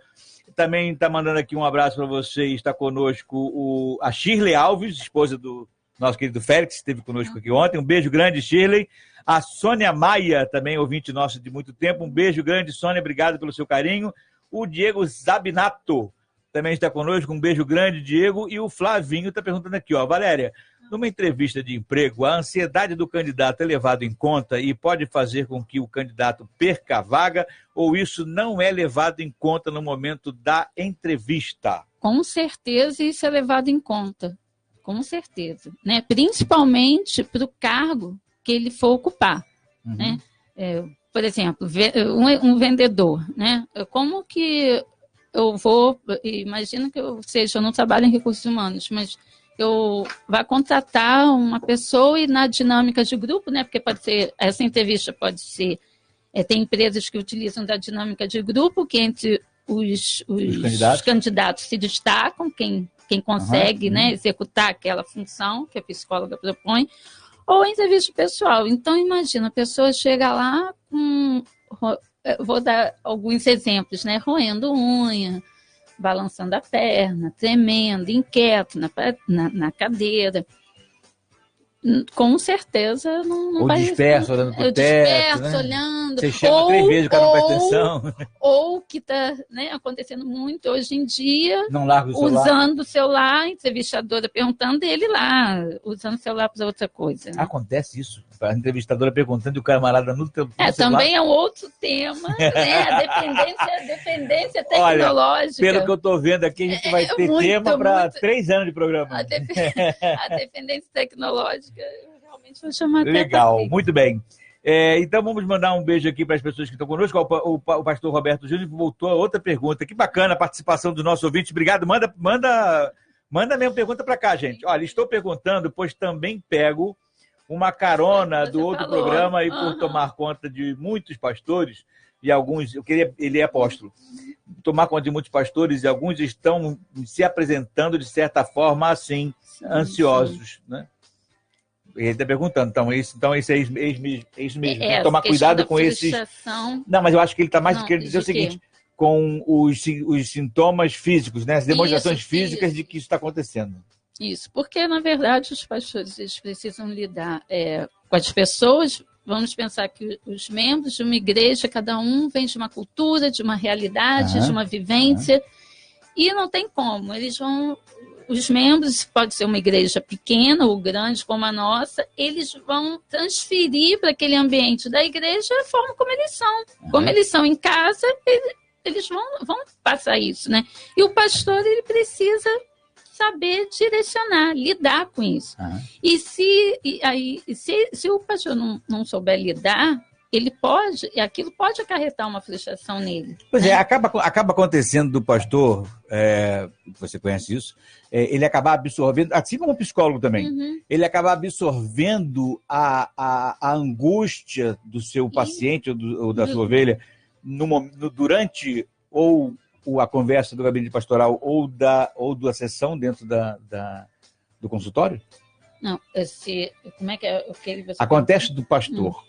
Também está mandando aqui um abraço para você. Está conosco a Shirley Alves, esposa do nosso querido Félix, que esteve conosco aqui ontem. Um beijo grande, Shirley. A Sônia Maia, também ouvinte nossa de muito tempo. Um beijo grande, Sônia. Obrigado pelo seu carinho. O Diego Zabinato também está conosco. Um beijo grande, Diego. E o Flavinho está perguntando aqui, ó, Valéria, numa entrevista de emprego, a ansiedade do candidato é levada em conta e pode fazer com que o candidato perca a vaga, ou isso não é levado em conta no momento da entrevista? Com certeza isso é levado em conta. Com certeza, né? Principalmente para o cargo que ele for ocupar, né? Por exemplo, um vendedor, né? Como que eu vou, imagina que eu não trabalho em recursos humanos, mas eu vou contratar uma pessoa e na dinâmica de grupo, né? Porque pode ser, essa entrevista pode ser, tem empresas que utilizam da dinâmica de grupo, que entre os candidatos se destacam, quem consegue, né, executar aquela função que a psicóloga propõe, ou entrevista pessoal. Então, imagina, a pessoa chega lá com... Vou dar alguns exemplos, né? Roendo unha, balançando a perna, tremendo, inquieto na cadeira. Com certeza não ou vai... disperso, olhando para o teto, né? Olhando. Você chama 3 vezes, o cara não presta atenção. Ou que está, né, acontecendo muito hoje em dia, não larga o celular. Usando o celular, a entrevistadora perguntando ele lá, usando o celular para outra coisa. Né? Acontece isso. A entrevistadora perguntando e o camarada no celular. Também é um outro tema, né? A dependência tecnológica. Olha, pelo que eu estou vendo aqui, a gente vai ter tema para 3 anos de programa. A dependência tecnológica, eu realmente vou chamar até. Legal, muito bem. Então vamos mandar um beijo aqui para as pessoas que estão conosco. O pastor Roberto Júnior voltou a outra pergunta. Que bacana a participação dos nossos ouvintes. Obrigado. Manda mesmo pergunta para cá, gente. Olha, estou perguntando, pois também pego uma carona do outro programa e por tomar conta de muitos pastores e alguns, ele é apóstolo, tomar conta de muitos pastores e alguns estão se apresentando de certa forma assim, ansiosos, né? Ele está perguntando, então isso é isso mesmo. Tomar cuidado com esses... Não, mas eu acho que ele está mais querendo dizer o seguinte, com os sintomas físicos, né? As demonstrações físicas de que isso está acontecendo. Isso, porque, na verdade, os pastores eles precisam lidar com as pessoas. Vamos pensar que os membros de uma igreja, cada um vem de uma cultura, de uma realidade, de uma vivência, e não tem como. Os membros, pode ser uma igreja pequena ou grande como a nossa, eles vão transferir para aquele ambiente da igreja a forma como eles são. Como eles são em casa, eles vão passar isso, né? E o pastor, ele precisa saber direcionar, lidar com isso. E se o pastor não souber lidar, aquilo pode acarretar uma frustração nele. Pois né? Acaba acontecendo do pastor, você conhece isso, ele acabar absorvendo, assim como o psicólogo também, ele acaba absorvendo a angústia do seu paciente ou da sua ovelha durante ou a conversa do gabinete pastoral ou da sessão dentro do consultório? Não, como é que é o que você acontece do pastor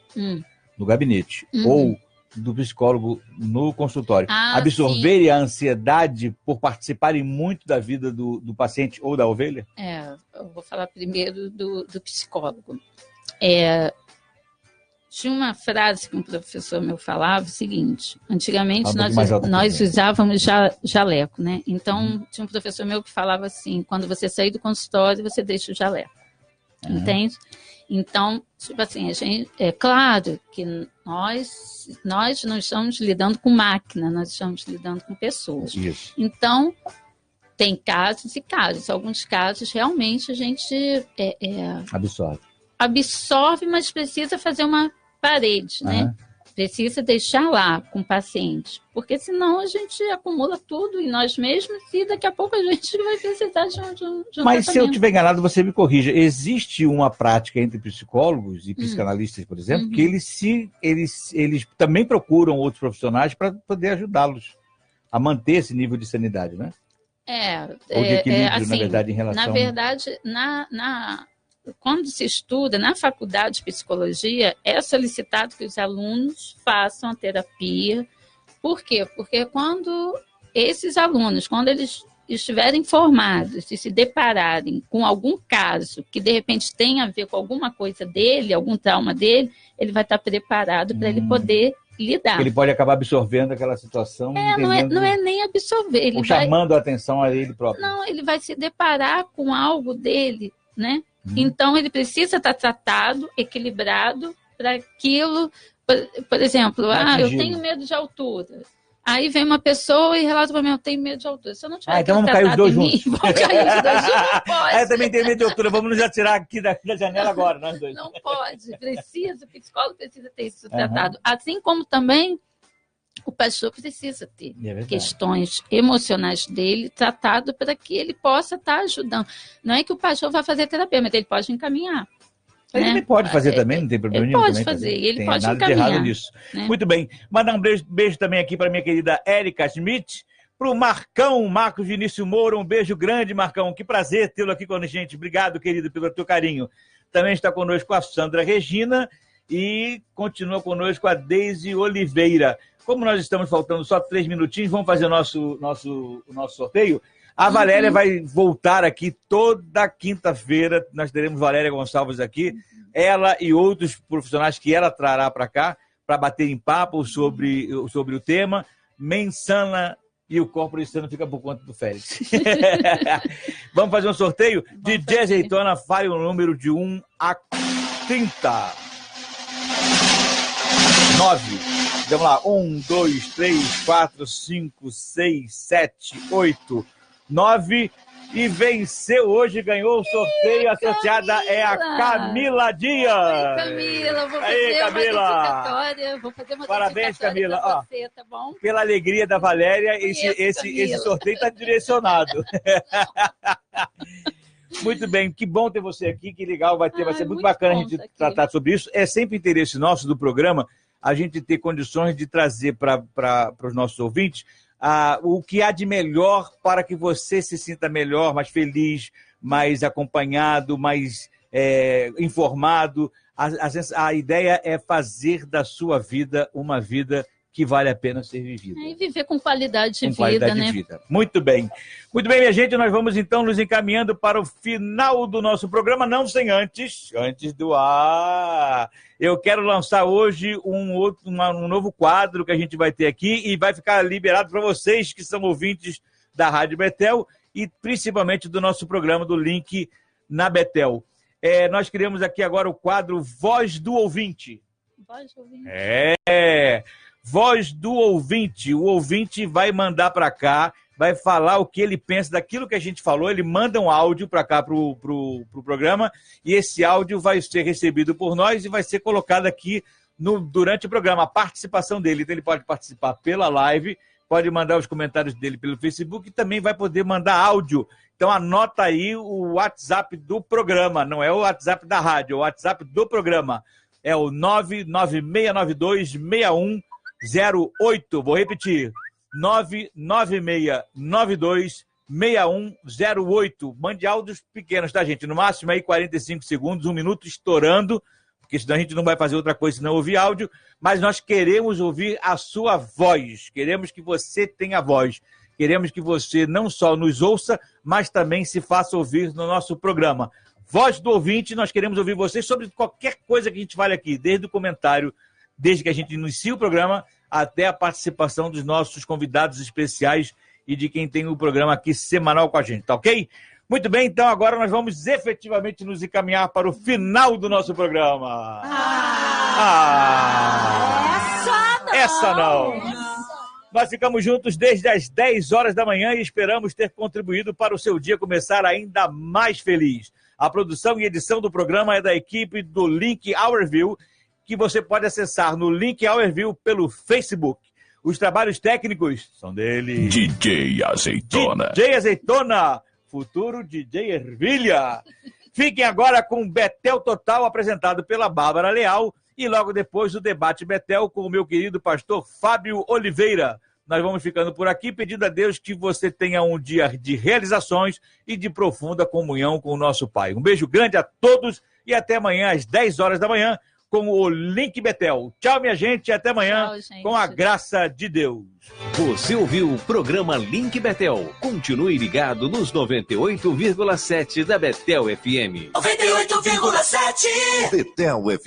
no gabinete ou do psicólogo no consultório. Absorverem a ansiedade por participarem muito da vida do paciente ou da ovelha? Eu vou falar primeiro do psicólogo. Tinha uma frase que um professor meu falava, o seguinte, antigamente nós usávamos jaleco, né? Então, tinha um professor meu que falava assim, quando você sair do consultório, você deixa o jaleco, entende? Então, tipo assim, é claro que nós não estamos lidando com máquina, nós estamos lidando com pessoas. Isso. Então, tem casos e casos. Alguns casos, realmente, a gente absorve, mas precisa fazer uma parede, né? Precisa deixar lá com o paciente, porque senão a gente acumula tudo em nós mesmos e daqui a pouco a gente vai precisar de um Mas se eu estiver enganado, você me corrija. Existe uma prática entre psicólogos e psicanalistas, por exemplo, que eles também procuram outros profissionais para poder ajudá-los a manter esse nível de sanidade, né? Ou de equilíbrio, assim, na verdade, em relação... Na verdade, quando se estuda na faculdade de psicologia, é solicitado que os alunos façam a terapia. Por quê? Porque quando esses alunos, quando eles estiverem formados e se depararem com algum caso que de repente tem a ver com alguma coisa dele, algum trauma dele, ele vai estar preparado para ele poder lidar. Ele pode acabar absorvendo aquela situação. Não é nem absorver. Ou chamando a atenção a ele próprio. Não, ele vai se deparar com algo dele, né? Então, ele precisa estar tratado, equilibrado para aquilo. Por exemplo, eu tenho medo de altura. Aí vem uma pessoa e relata para mim, eu tenho medo de altura. Se eu não tiver então vamos cair os dois juntos. Vamos cair os dois juntos, não pode. Eu também tenho medo de altura, vamos nos atirar aqui da janela agora, nós dois. Não pode, o psicólogo precisa ter isso tratado. Assim como também o pastor precisa ter questões emocionais dele tratado para que ele possa estar ajudando. Não é que o pastor vai fazer terapia, mas ele pode encaminhar. Ele também pode fazer também, não tem problema nenhum. Ele pode fazer, ele pode encaminhar. Nada de errado nisso. Né? Muito bem. Mandar um beijo também aqui para minha querida Érica Schmidt, para o Marcos Vinícius Moura, um beijo grande, Marcão. Que prazer tê-lo aqui com a gente. Obrigado, querido, pelo teu carinho. Também está conosco a Sandra Regina e continua conosco a Deise Oliveira. Como nós estamos faltando só 3 minutinhos, vamos fazer o nosso sorteio. A Valéria vai voltar aqui toda quinta-feira. Nós teremos Valéria Gonçalves aqui. Ela e outros profissionais que ela trará para cá para bater em papo sobre o tema. Mensana e o corpo esse ano fica por conta do Félix. Vamos fazer um sorteio? DJ Azeitona, fale um número de 1 a 30. 9. Vamos lá. 1, 2, 3, 4, 5, 6, 7, 8, 9. E venceu hoje, ganhou o sorteio. A sorteada é a Camila Dias. Camila, vou fazer uma dedicatória. Parabéns, Camila. Pra você, tá bom? Pela alegria da Valéria, esse sorteio está direcionado. Muito bem, que bom ter você aqui, que legal, vai ser muito bacana a gente tratar sobre isso. É sempre interesse nosso do programa a gente ter condições de trazer para os nossos ouvintes o que há de melhor para que você se sinta melhor, mais feliz, mais acompanhado, mais informado. A ideia é fazer da sua vida uma vida que vale a pena ser vivida. E viver com qualidade de vida, né? Muito bem. Muito bem, minha gente, nós vamos então nos encaminhando para o final do nosso programa, não sem antes do ar. Eu quero lançar hoje um novo quadro que a gente vai ter aqui e vai ficar liberado para vocês que são ouvintes da Rádio Betel e principalmente do nosso programa do Link na Betel. Nós criamos aqui agora o quadro Voz do Ouvinte. Voz do Ouvinte. Voz do Ouvinte. O ouvinte vai mandar para cá, vai falar o que ele pensa daquilo que a gente falou, ele manda um áudio para cá, pro programa, e esse áudio vai ser recebido por nós e vai ser colocado aqui durante o programa, a participação dele. Então ele pode participar pela live, pode mandar os comentários dele pelo Facebook e também vai poder mandar áudio. Então anota aí o WhatsApp do programa, não é o WhatsApp da rádio, é o WhatsApp do programa. É o 996926108. Vou repetir. 996926108. Mande áudios pequenos, tá, gente? No máximo aí 45 segundos, 1 minuto estourando, porque senão a gente não vai fazer outra coisa senão ouvir áudio, mas nós queremos ouvir a sua voz. Queremos que você tenha voz. Queremos que você não só nos ouça, mas também se faça ouvir no nosso programa. Voz do Ouvinte, nós queremos ouvir vocês sobre qualquer coisa que a gente fale aqui, desde o comentário, desde que a gente inicia o programa, até a participação dos nossos convidados especiais e de quem tem o programa aqui semanal com a gente, tá ok? Muito bem, então agora nós vamos efetivamente nos encaminhar para o final do nosso programa. Essa não! Nós ficamos juntos desde as 10 horas da manhã e esperamos ter contribuído para o seu dia começar ainda mais feliz. A produção e edição do programa é da equipe do Link Hourview, que você pode acessar no Link Hourview pelo Facebook. Os trabalhos técnicos são dele. DJ Azeitona. DJ Azeitona, futuro DJ Ervilha. Fiquem agora com Betel Total, apresentado pela Bárbara Leal, e logo depois o Debate Betel com o meu querido pastor Fábio Oliveira. Nós vamos ficando por aqui, pedindo a Deus que você tenha um dia de realizações e de profunda comunhão com o nosso Pai. Um beijo grande a todos e até amanhã às 10 horas da manhã com o Link Betel. Tchau, minha gente, e até amanhã. Tchau, com a graça de Deus. Você ouviu o programa Link Betel. Continue ligado nos 98,7 da Betel FM. 98,7 Betel FM.